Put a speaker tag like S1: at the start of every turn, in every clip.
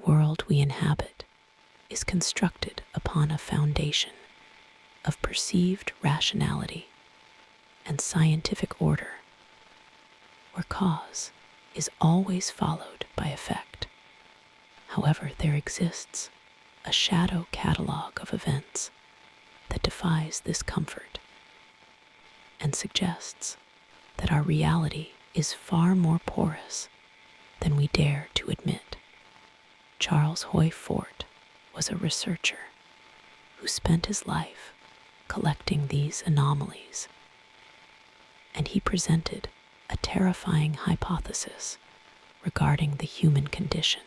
S1: world we inhabit is constructed upon a foundation of perceived rationality and scientific order, where cause is always followed by effect. However, there exists a shadow catalogue of events that defies this comfort and suggests that our reality is far more porous than we dare to admit. Charles Hoy Fort was a researcher who spent his life collecting these anomalies, and he presented a terrifying hypothesis regarding the human condition.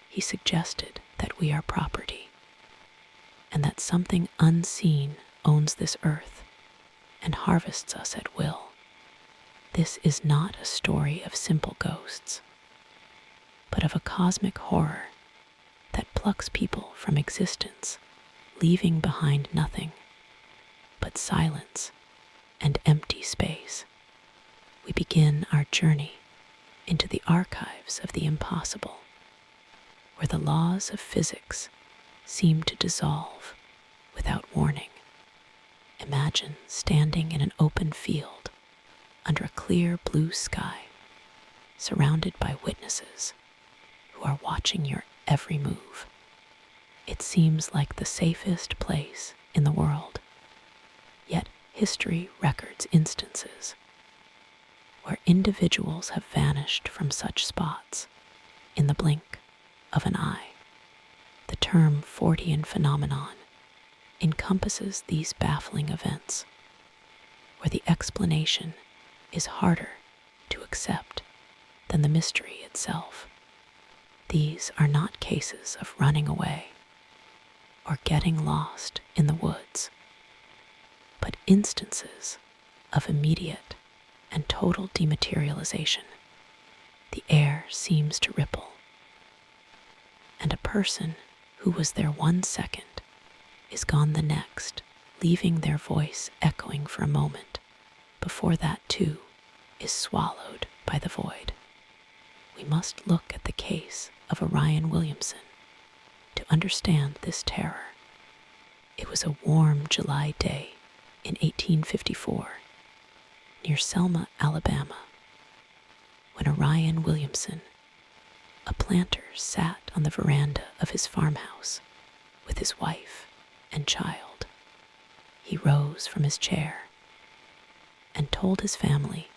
S1: He suggested that we are property, and that something unseen owns this earth and harvests us at will. This is not a story of simple ghosts, but of a cosmic horror that plucks people from existence, leaving behind nothing but silence and empty space. We begin our journey into the archives of the impossible, where the laws of physics seem to dissolve without warning. Imagine standing in an open field under a clear blue sky, surrounded by witnesses who are watching your every move. It seems like the safest place in the world, yet history records instances where individuals have vanished from such spots in the blink of an eye. The term Fortean Phenomenon encompasses these baffling events, where the explanation is harder to accept than the mystery itself. These are not cases of running away or getting lost in the woods, but instances of immediate and total dematerialization. The air seems to ripple, and a person who was there 1 second is gone the next, leaving their voice echoing for a moment before that too is swallowed by the void. We must look at the case of Orion Williamson to understand this terror. It was a warm July day in 1854 near Selma, Alabama, when Orion Williamson, a planter, sat on the veranda of his farmhouse with his wife and child. He rose from his chair and told his family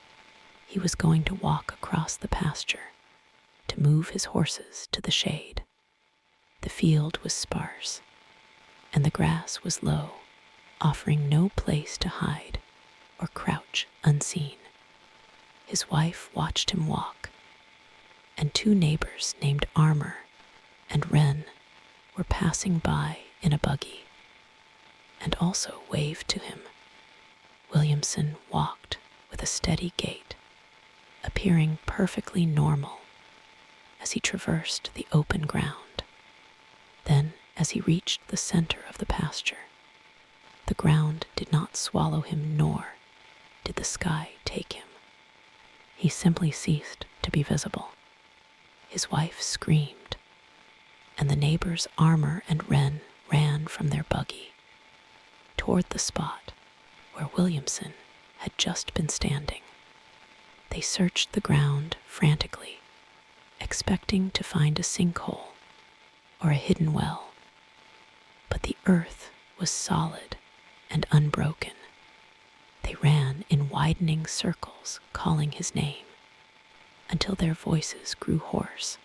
S1: he was going to walk across the pasture to move his horses to the shade. The field was sparse, and the grass was low, offering no place to hide or crouch unseen. His wife watched him walk, and 2 neighbors named Armour and Wren were passing by in a buggy and also waved to him. Williamson walked with a steady gait, appearing perfectly normal as he traversed the open ground. Then, as he reached the center of the pasture, the ground did not swallow him, nor did the sky take him. He simply ceased to be visible. His wife screamed, and the neighbors Armour and Wren ran from their buggy toward the spot where Williamson had just been standing. They searched the ground frantically, expecting to find a sinkhole or a hidden well, but the earth was solid and unbroken. They ran in widening circles, calling his name, until their voices grew hoarse,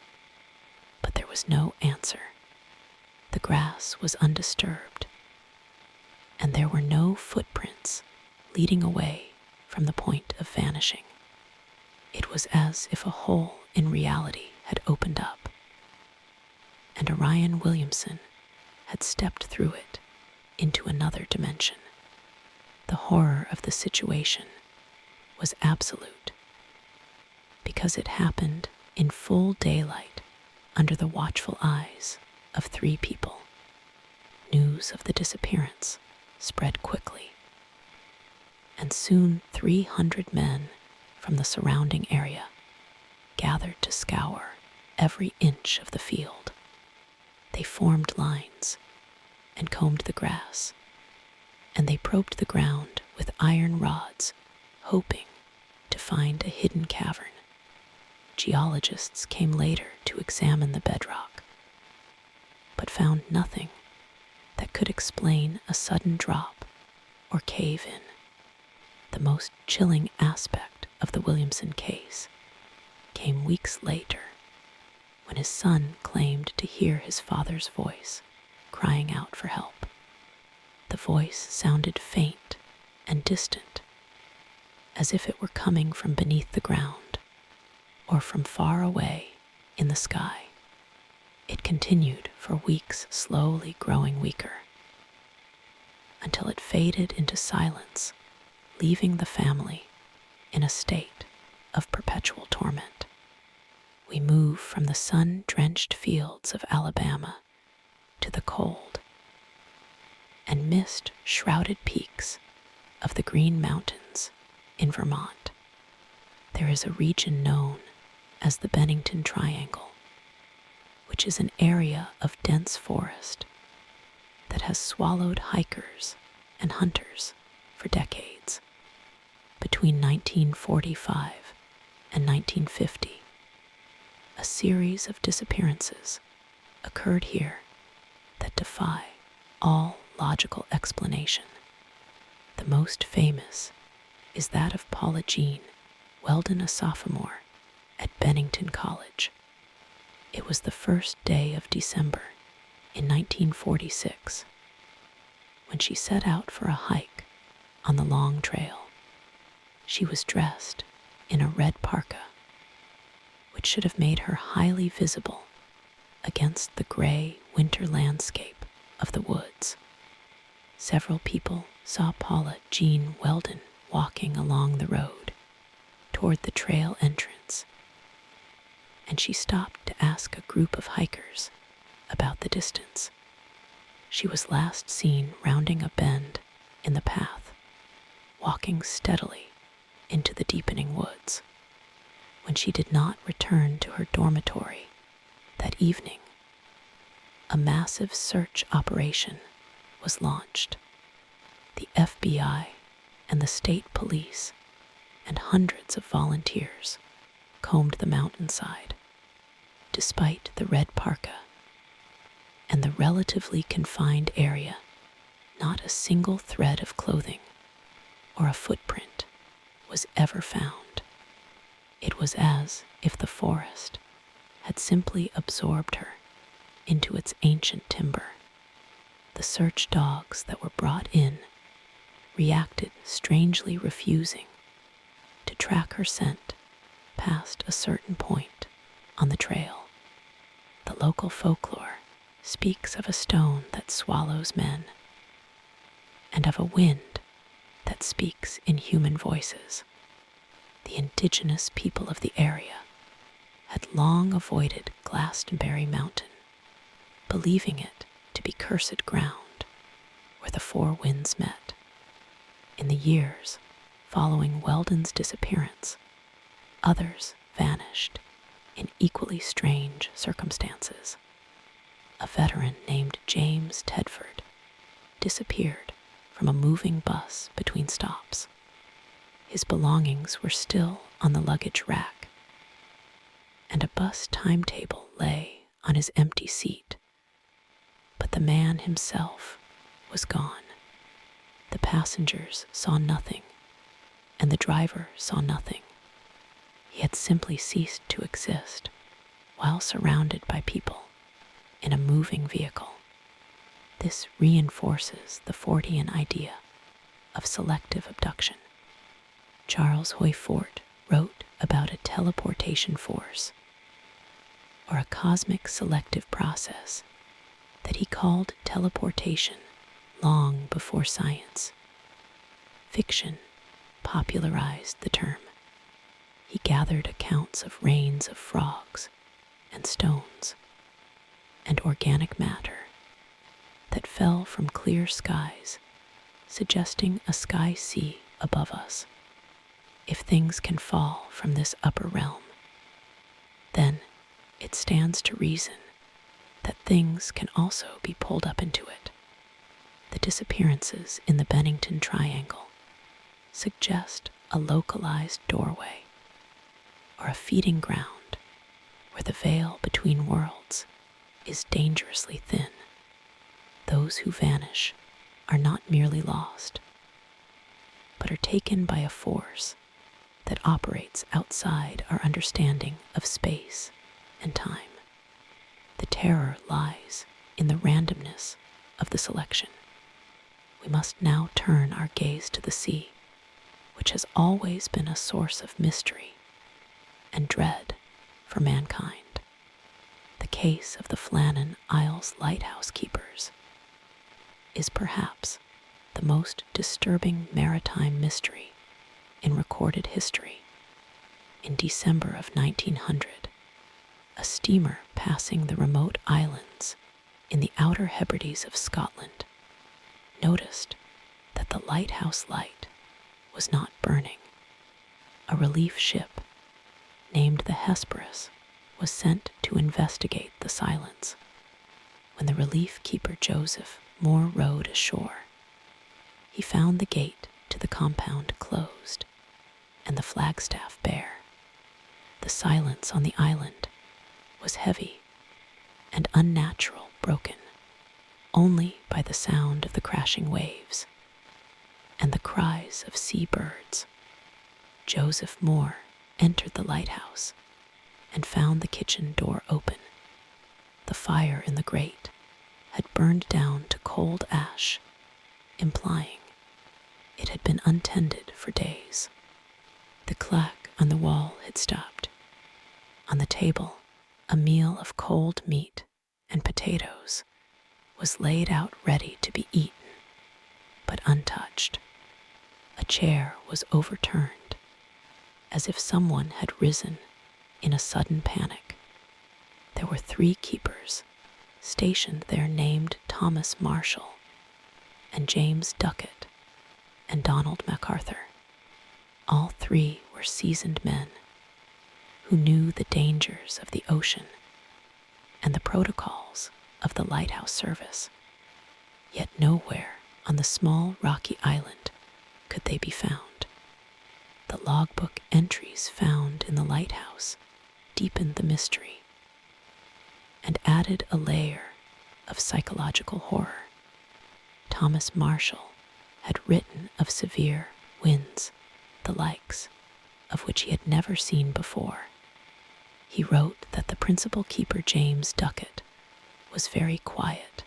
S1: but there was no answer. The grass was undisturbed, and there were no footprints leading away from the point of vanishing. It was as if a hole in reality had opened up, and Orion Williamson had stepped through it into another dimension. The horror of the situation was absolute, because it happened in full daylight under the watchful eyes of 3 people. News of the disappearance spread quickly, and soon 300 men from the surrounding area gathered to scour every inch of the field. They formed lines and combed the grass, and they probed the ground with iron rods, hoping to find a hidden cavern. Geologists came later to examine the bedrock, but found nothing that could explain a sudden drop or cave-in. The most chilling aspect of the Williamson case came weeks later, when his son claimed to hear his father's voice crying out for help. The voice sounded faint and distant, as if it were coming from beneath the ground or from far away in the sky. It continued for weeks, slowly growing weaker, until it faded into silence, leaving the family in a state of perpetual torment. We move from the sun-drenched fields of Alabama to the cold and mist-shrouded peaks of the Green Mountains in Vermont. There is a region known as the Bennington Triangle, which is an area of dense forest that has swallowed hikers and hunters for decades. Between 1945 and 1950, a series of disappearances occurred here that defy all logical explanation. The most famous is that of Paula Jean Weldon, a sophomore at Bennington College. It was the first day of December in 1946 when she set out for a hike on the long trail. She was dressed in a red parka, which should have made her highly visible against the gray winter landscape of the woods. Several people saw Paula Jean Weldon walking along the road toward the trail entrance, and she stopped to ask a group of hikers about the distance. She was last seen rounding a bend in the path, walking steadily into the deepening woods. When she did not return to her dormitory that evening, a massive search operation was launched. The FBI and the state police and hundreds of volunteers combed the mountainside. Despite the red parka and the relatively confined area, not a single thread of clothing or a footprint was ever found. It was as if the forest had simply absorbed her into its ancient timber. The search dogs that were brought in reacted strangely, refusing to track her scent past a certain point on the trail. The local folklore speaks of a stone that swallows men and of a wind that speaks in human voices. The indigenous people of the area had long avoided Glastonbury Mountain, believing it to be cursed ground where the four winds met. In the years following Weldon's disappearance, others vanished in equally strange circumstances. A veteran named James Tedford disappeared from a moving bus between stops. His belongings were still on the luggage rack, and a bus timetable lay on his empty seat. But the man himself was gone. The passengers saw nothing, and the driver saw nothing. He had simply ceased to exist while surrounded by people in a moving vehicle. This reinforces the Fortean idea of selective abduction. Charles Hoy Fort wrote about a teleportation force, or a cosmic selective process, that he called teleportation long before science. Fiction popularized the term. He gathered accounts of rains of frogs and stones and organic matter that fell from clear skies, suggesting a sky sea above us. If things can fall from this upper realm, then it stands to reason that things can also be pulled up into it. The disappearances in the Bennington Triangle suggest a localized doorway or a feeding ground where the veil between worlds is dangerously thin. Those who vanish are not merely lost, but are taken by a force that operates outside our understanding of space and time. The terror lies in the randomness of the selection. We must now turn our gaze to the sea, which has always been a source of mystery and dread for mankind. The case of the Flannan Isles lighthouse keepers is perhaps the most disturbing maritime mystery in recorded history. In December of 1900, a steamer passing the remote islands in the Outer Hebrides of Scotland noticed that the lighthouse light was not burning. A relief ship named the Hesperus was sent to investigate the silence. When the relief keeper Joseph Moore rowed ashore, he found the gate to the compound closed and the flagstaff bare. The silence on the island was heavy and unnatural, broken only by the sound of the crashing waves and the cries of seabirds. Joseph Moore entered the lighthouse and found the kitchen door open. The fire in the grate had burned down to cold ash, implying it had been untended for days. The clock on the wall had stopped. On the table, a meal of cold meat and potatoes was laid out ready to be eaten, but untouched. A chair was overturned, as if someone had risen in a sudden panic. There were 3 keepers stationed there named Thomas Marshall and James Duckett and Donald MacArthur. All 3 were seasoned men who knew the dangers of the ocean and the protocols of the lighthouse service. Yet nowhere on the small rocky island could they be found. The logbook entries found in the lighthouse deepened the mystery and added a layer of psychological horror. Thomas Marshall had written of severe winds, the likes of which he had never seen before. He wrote that the principal keeper, James Duckett, was very quiet,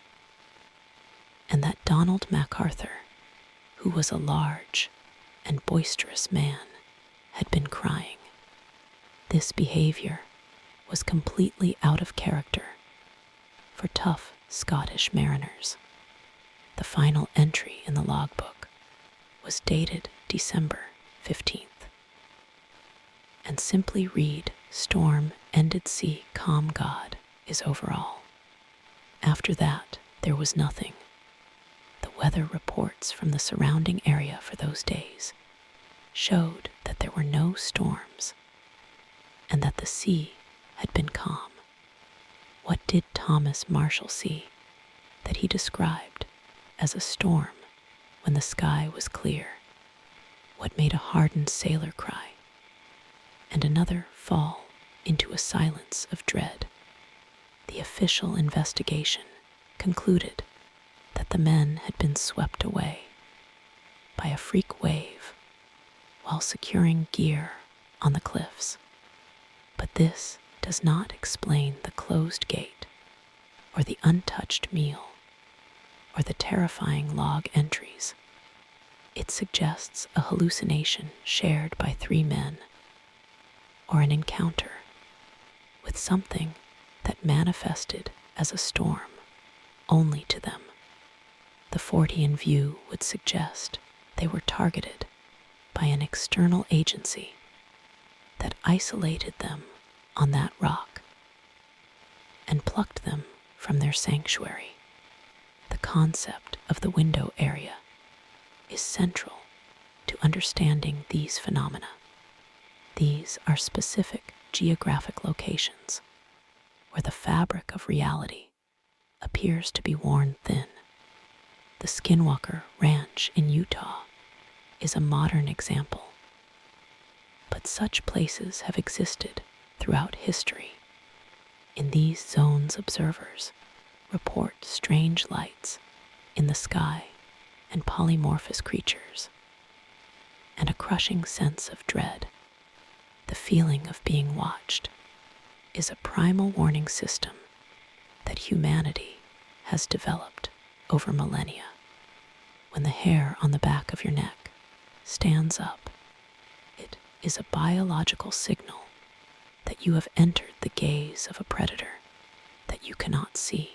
S1: and that Donald MacArthur, who was a large and boisterous man, had been crying. This behavior was completely out of character for tough Scottish mariners. The final entry in the logbook was dated December 15th, and simply read, "Storm ended sea, calm God is over all." After that, there was nothing. The weather reports from the surrounding area for those days showed that there were no storms and that the sea had been calm. What did Thomas Marshall see that he described as a storm when the sky was clear? What made a hardened sailor cry and another fall into a silence of dread? The official investigation concluded that the men had been swept away by a freak wave while securing gear on the cliffs. But this does not explain the closed gate or the untouched meal or the terrifying log entries. It suggests a hallucination shared by 3 men or an encounter with something that manifested as a storm only to them. The Fortean view would suggest they were targeted by an external agency that isolated them on that rock and plucked them from their sanctuary. The concept of the window area is central to understanding these phenomena. These are specific geographic locations where the fabric of reality appears to be worn thin. The Skinwalker Ranch in Utah is a modern example, but such places have existed throughout history. In these zones, observers report strange lights in the sky and polymorphous creatures, and a crushing sense of dread. The feeling of being watched is a primal warning system that humanity has developed over millennia. When the hair on the back of your neck stands up, it is a biological signal that you have entered the gaze of a predator that you cannot see.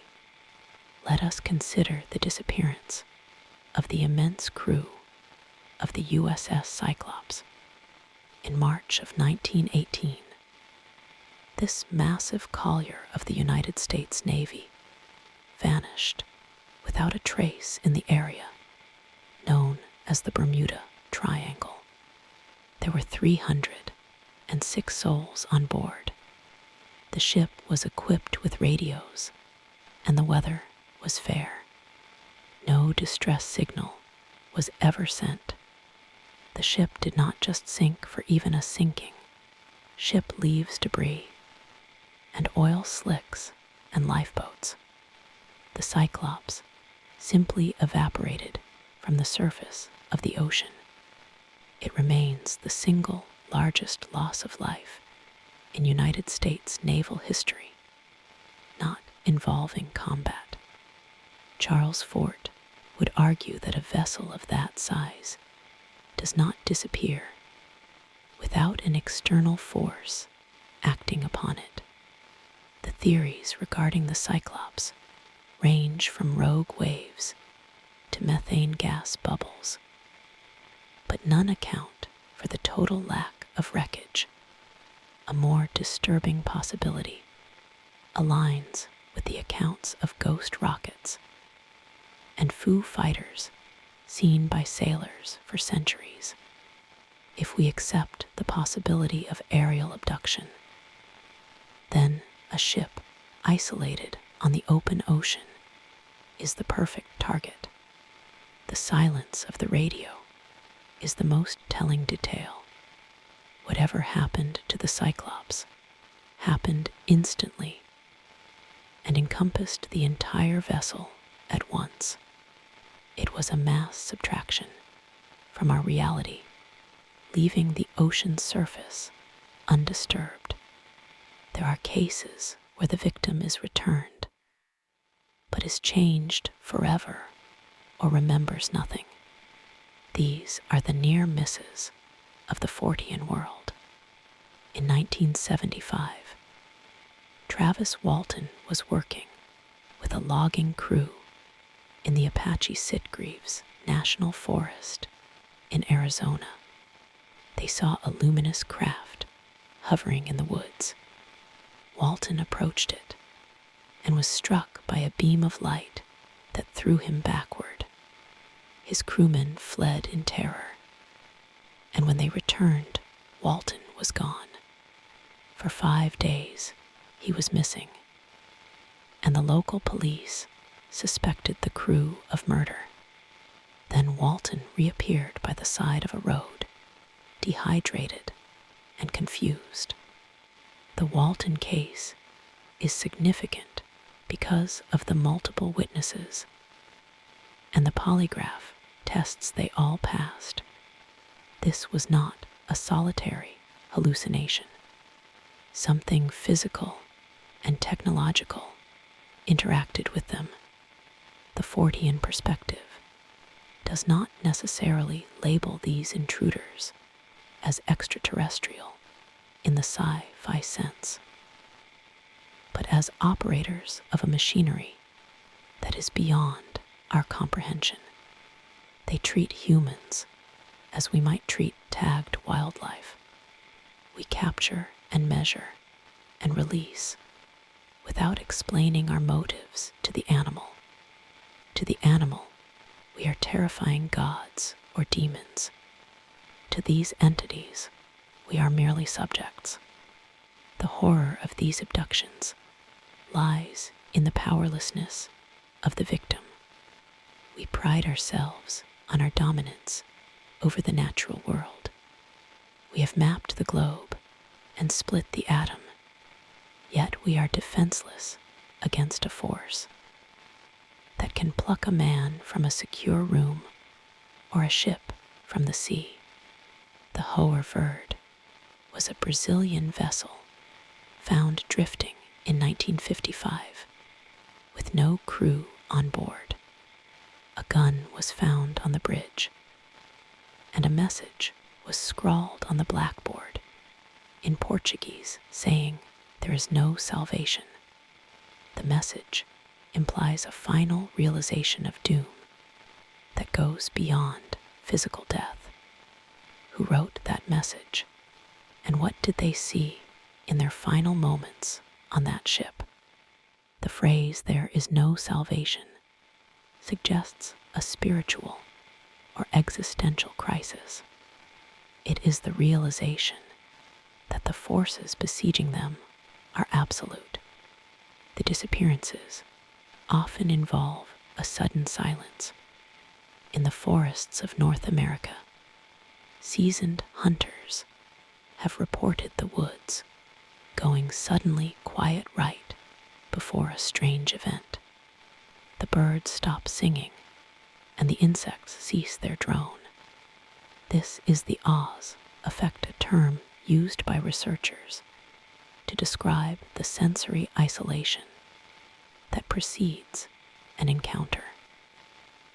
S1: Let us consider the disappearance of the immense crew of the USS Cyclops in March of 1918. This massive collier of the United States Navy vanished without a trace in the area known as the Bennington Triangle. There were 306 souls on board. The ship was equipped with radios, and the weather was fair. No distress signal was ever sent. The ship did not just sink for even a sinking. Ship leaves debris and oil slicks and lifeboats. The Cyclops simply evaporated from the surface of the ocean. It remains the single largest loss of life in United States naval history, not involving combat. Charles Fort would argue that a vessel of that size does not disappear without an external force acting upon it. The theories regarding the Cyclops range from rogue waves to methane gas bubbles, but none account for the total lack of wreckage. A more disturbing possibility aligns with the accounts of ghost rockets and Foo Fighters seen by sailors for centuries. If we accept the possibility of aerial abduction, then a ship isolated on the open ocean is the perfect target. The silence of the radio is the most telling detail. Whatever happened to the Cyclops happened instantly and encompassed the entire vessel at once. It was a mass subtraction from our reality, leaving the ocean's surface undisturbed. There are cases where the victim is returned, but is changed forever or remembers nothing. These are the near misses of the Fortean world. In 1975, Travis Walton was working with a logging crew in the Apache Sitgreaves National Forest in Arizona. They saw a luminous craft hovering in the woods. Walton approached it and was struck by a beam of light that threw him backward. His crewmen fled in terror, and when they returned, Walton was gone. For 5 days, he was missing, and the local police suspected the crew of murder. Then Walton reappeared by the side of a road, dehydrated and confused. The Walton case is significant because of the multiple witnesses and the polygraph tests they all passed. This was not a solitary hallucination. Something physical and technological interacted with them. The Fortean perspective does not necessarily label these intruders as extraterrestrial in the sci-fi sense, but as operators of a machinery that is beyond our comprehension. They treat humans as we might treat tagged wildlife. We capture and measure and release without explaining our motives to the animal. To the animal, we are terrifying gods or demons. To these entities, we are merely subjects. The horror of these abductions lies in the powerlessness of the victim. We pride ourselves on our dominance over the natural world. We have mapped the globe and split the atom, yet we are defenseless against a force that can pluck a man from a secure room or a ship from the sea. The Hoher Verde was a Brazilian vessel found drifting in 1955 with no crew on board. A gun was found on the bridge, and a message was scrawled on the blackboard in Portuguese saying, "There is no salvation." The message implies a final realization of doom that goes beyond physical death. Who wrote that message, and what did they see in their final moments on that ship? The phrase, "there is no salvation," suggests a spiritual or existential crisis. It is the realization that the forces besieging them are absolute. The disappearances often involve a sudden silence. In the forests of North America, seasoned hunters have reported the woods going suddenly quiet right before a strange event. The birds stop singing and the insects cease their drone. This is the Oz effect, a term used by researchers to describe the sensory isolation that precedes an encounter.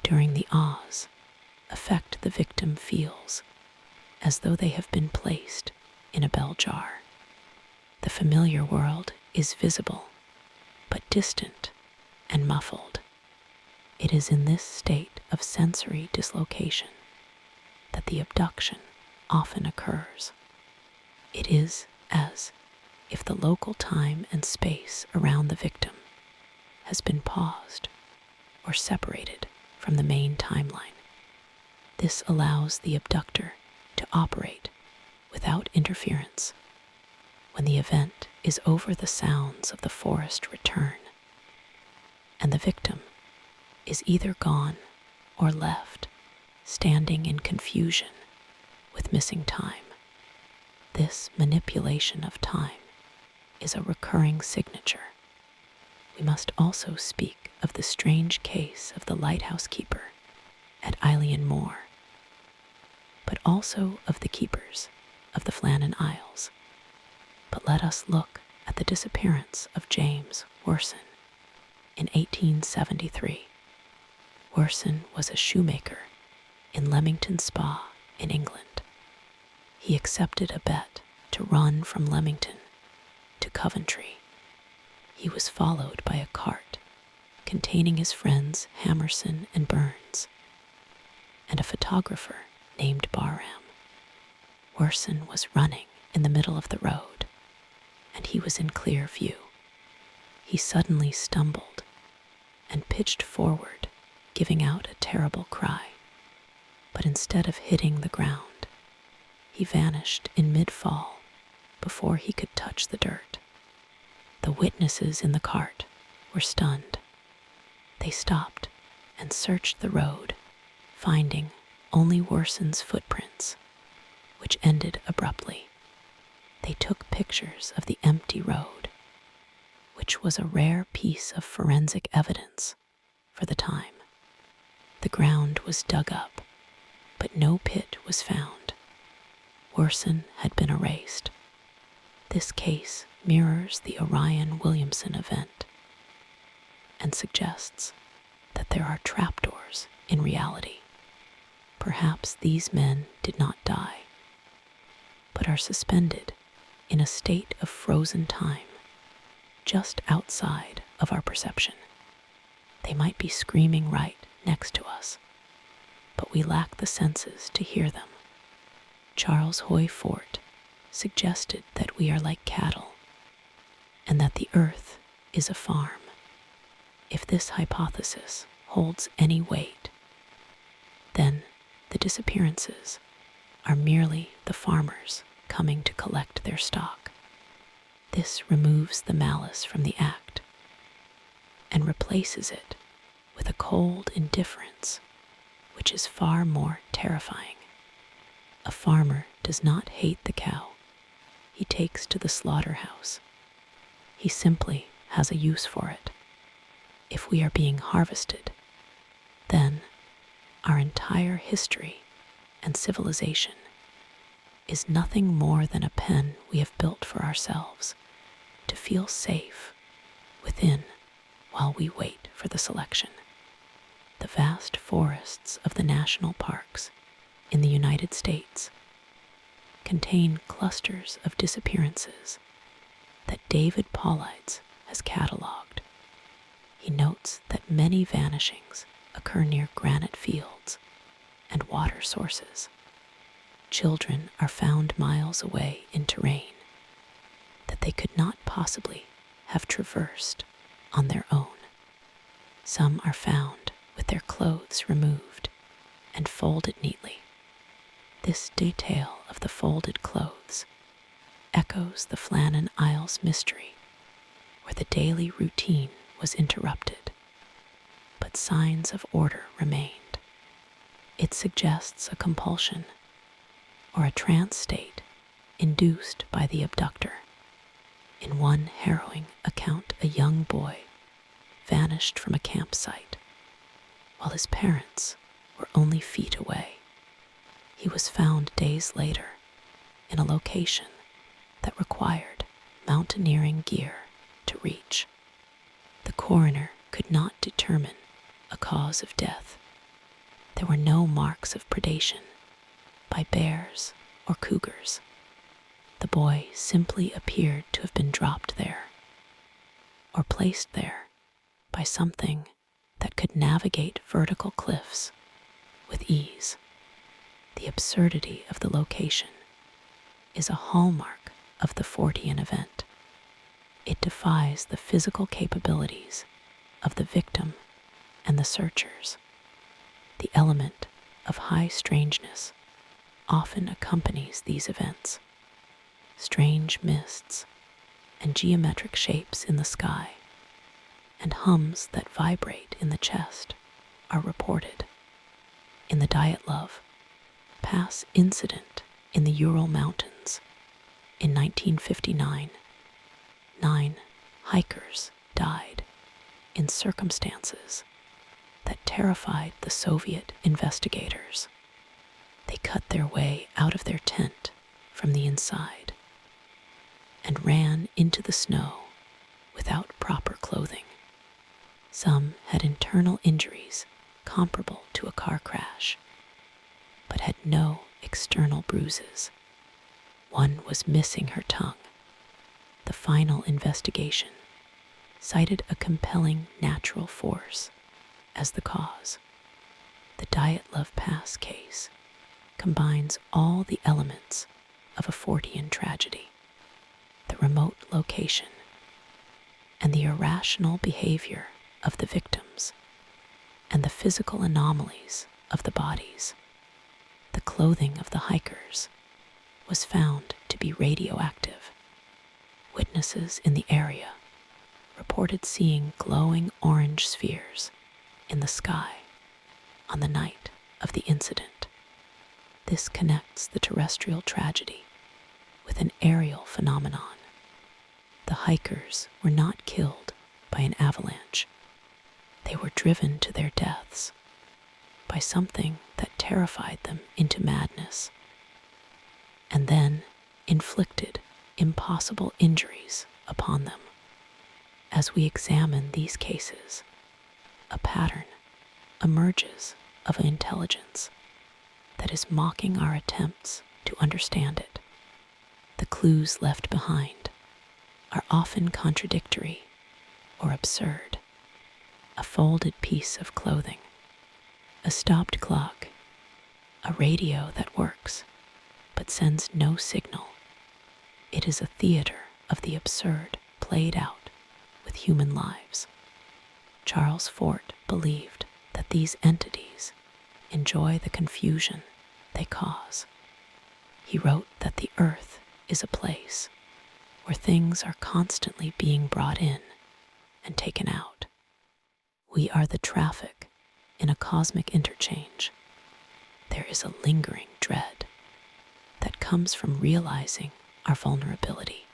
S1: During the Oz effect, the victim feels as though they have been placed in a bell jar. The familiar world is visible, but distant and muffled. It is in this state of sensory dislocation that the abduction often occurs. It is as if the local time and space around the victim has been paused or separated from the main timeline. This allows the abductor to operate without interference. When the event is over, the sounds of the forest return, and the victim is either gone or left, standing in confusion with missing time. This manipulation of time is a recurring signature. We must also speak of the strange case of the lighthouse keeper at Eilean Moor, but also of the keepers of the Flannan Isles. But let us look at the disappearance of James Worson in 1873. Worson was a shoemaker in Leamington Spa in England. He accepted a bet to run from Leamington to Coventry. He was followed by a cart containing his friends Hammerson and Burns, and a photographer named Barham. Worson was running in the middle of the road, and he was in clear view. He suddenly stumbled and pitched forward, giving out a terrible cry. But instead of hitting the ground, he vanished in mid-fall before he could touch the dirt. The witnesses in the cart were stunned. They stopped and searched the road, finding only Worson's footprints, which ended abruptly. They took pictures of the empty road, which was a rare piece of forensic evidence for the time. The ground was dug up, but no pit was found. Worson had been erased. This case mirrors the Orion Williamson event and suggests that there are trapdoors in reality. Perhaps these men did not die, but are suspended in a state of frozen time just outside of our perception. They might be screaming right next to us, but we lack the senses to hear them. Charles Hoy Fort suggested that we are like cattle and that the earth is a farm. If this hypothesis holds any weight, then the disappearances are merely the farmers coming to collect their stock. This removes the malice from the act. and replaces it with a cold indifference, which is far more terrifying. A farmer does not hate the cow he takes to the slaughterhouse. He simply has a use for it. If we are being harvested, then our entire history and civilization is nothing more than a pen we have built for ourselves to feel safe within while we wait for the selection. The vast forests of the national parks in the United States contain clusters of disappearances that David Paulides has cataloged. He notes that many vanishings occur near granite fields and water sources. Children are found miles away in terrain that they could not possibly have traversed on their own. Some are found with their clothes removed and folded neatly. This detail of the folded clothes echoes the Flannan Isles mystery, where the daily routine was interrupted, but signs of order remained. It suggests a compulsion or a trance state induced by the abductor. In one harrowing account, a young boy vanished from a campsite while his parents were only feet away. He was found days later in a location that required mountaineering gear to reach. The coroner could not determine a cause of death. There were no marks of predation by bears or cougars. The boy simply appeared to have been dropped there, or placed there by something that could navigate vertical cliffs with ease. The absurdity of the location is a hallmark of the Fortean event. It defies the physical capabilities of the victim and the searchers. The element of high strangeness often accompanies these events. Strange mists and geometric shapes in the sky and hums that vibrate in the chest are reported. In the Dyatlov Pass incident in the Ural Mountains in 1959, 9 hikers died in circumstances that terrified the Soviet investigators. They cut their way out of their tent from the inside and ran into the snow without proper clothing. Some had internal injuries comparable to a car crash, but had no external bruises. One was missing her tongue. The final investigation cited a compelling natural force as the cause. The Dyatlov Pass case combines all the elements of a Fortean tragedy: the remote location and the irrational behavior of the victims and the physical anomalies of the bodies. The clothing of the hikers was found to be radioactive. Witnesses in the area reported seeing glowing orange spheres in the sky on the night of the incident. This connects the terrestrial tragedy with an aerial phenomenon. The hikers were not killed by an avalanche. They were driven to their deaths by something that terrified them into madness, and then inflicted impossible injuries upon them. As we examine these cases, a pattern emerges of an intelligence that is mocking our attempts to understand it. The clues left behind are often contradictory or absurd. A folded piece of clothing, a stopped clock, a radio that works but sends no signal. It is a theater of the absurd played out with human lives. Charles Fort believed that these entities enjoy the confusion they cause. He wrote that the earth is a place where things are constantly being brought in and taken out. We are the traffic in a cosmic interchange. There is a lingering dread that comes from realizing our vulnerability.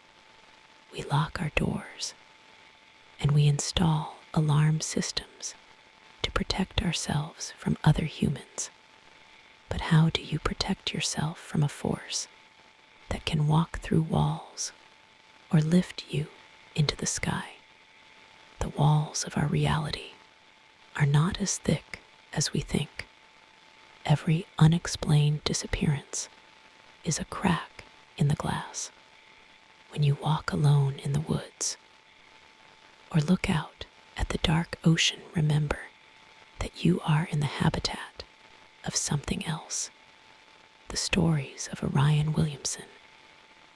S1: We lock our doors and we install alarm systems to protect ourselves from other humans. But how do you protect yourself from a force that can walk through walls or lift you into the sky? The walls of our reality are not as thick as we think. Every unexplained disappearance is a crack in the glass. When you walk alone in the woods or look out at the dark ocean, remember that you are in the habitat of something else. The stories of Orion Williamson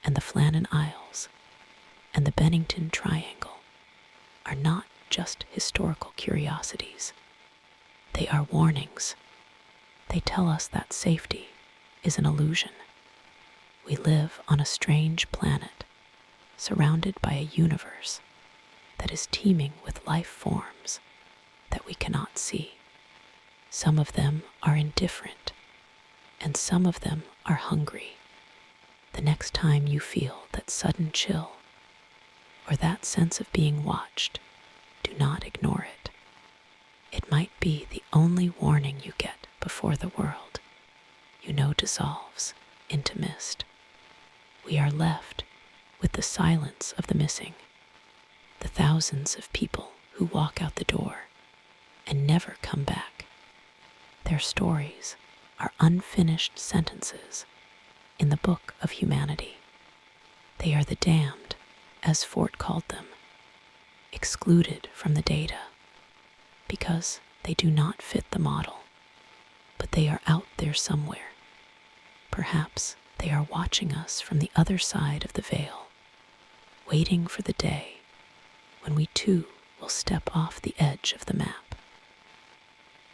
S1: and the Flannan Isles and the Bennington Triangle are not just historical curiosities. They are warnings. They tell us that safety is an illusion. We live on a strange planet, surrounded by a universe that is teeming with life forms that we cannot see. Some of them are indifferent, and some of them are hungry. The next time you feel that sudden chill or that sense of being watched, do not ignore it. It might be the only warning you get before the world you know dissolves into mist. We are left with the silence of the missing, the thousands of people who walk out the door and never come back. Their stories are unfinished sentences in the book of humanity. They are the damned, as Fort called them, excluded from the data because they do not fit the model, but they are out there somewhere. Perhaps they are watching us from the other side of the veil, waiting for the day when we too will step off the edge of the map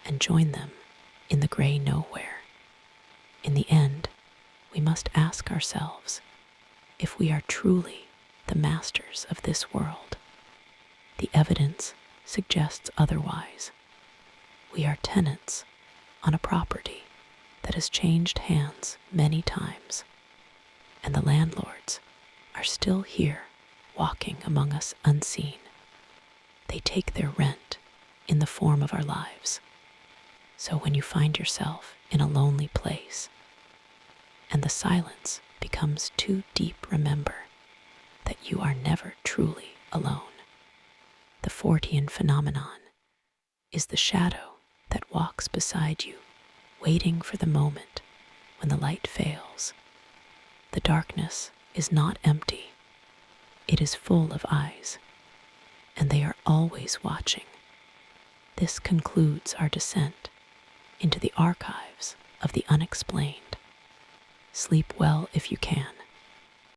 S1: and join them in the gray nowhere. In the end, we must ask ourselves if we are truly the masters of this world. The evidence suggests otherwise. We are tenants on a property that has changed hands many times, and the landlords are still here, walking among us unseen. They take their rent in the form of our lives. So when you find yourself in a lonely place and the silence becomes too deep, remember that you are never truly alone. The Fortean Phenomenon is the shadow that walks beside you, waiting for the moment when the light fails. The darkness is not empty. It is full of eyes, and they are always watching. This concludes our descent into the archives of the unexplained. Sleep well if you can.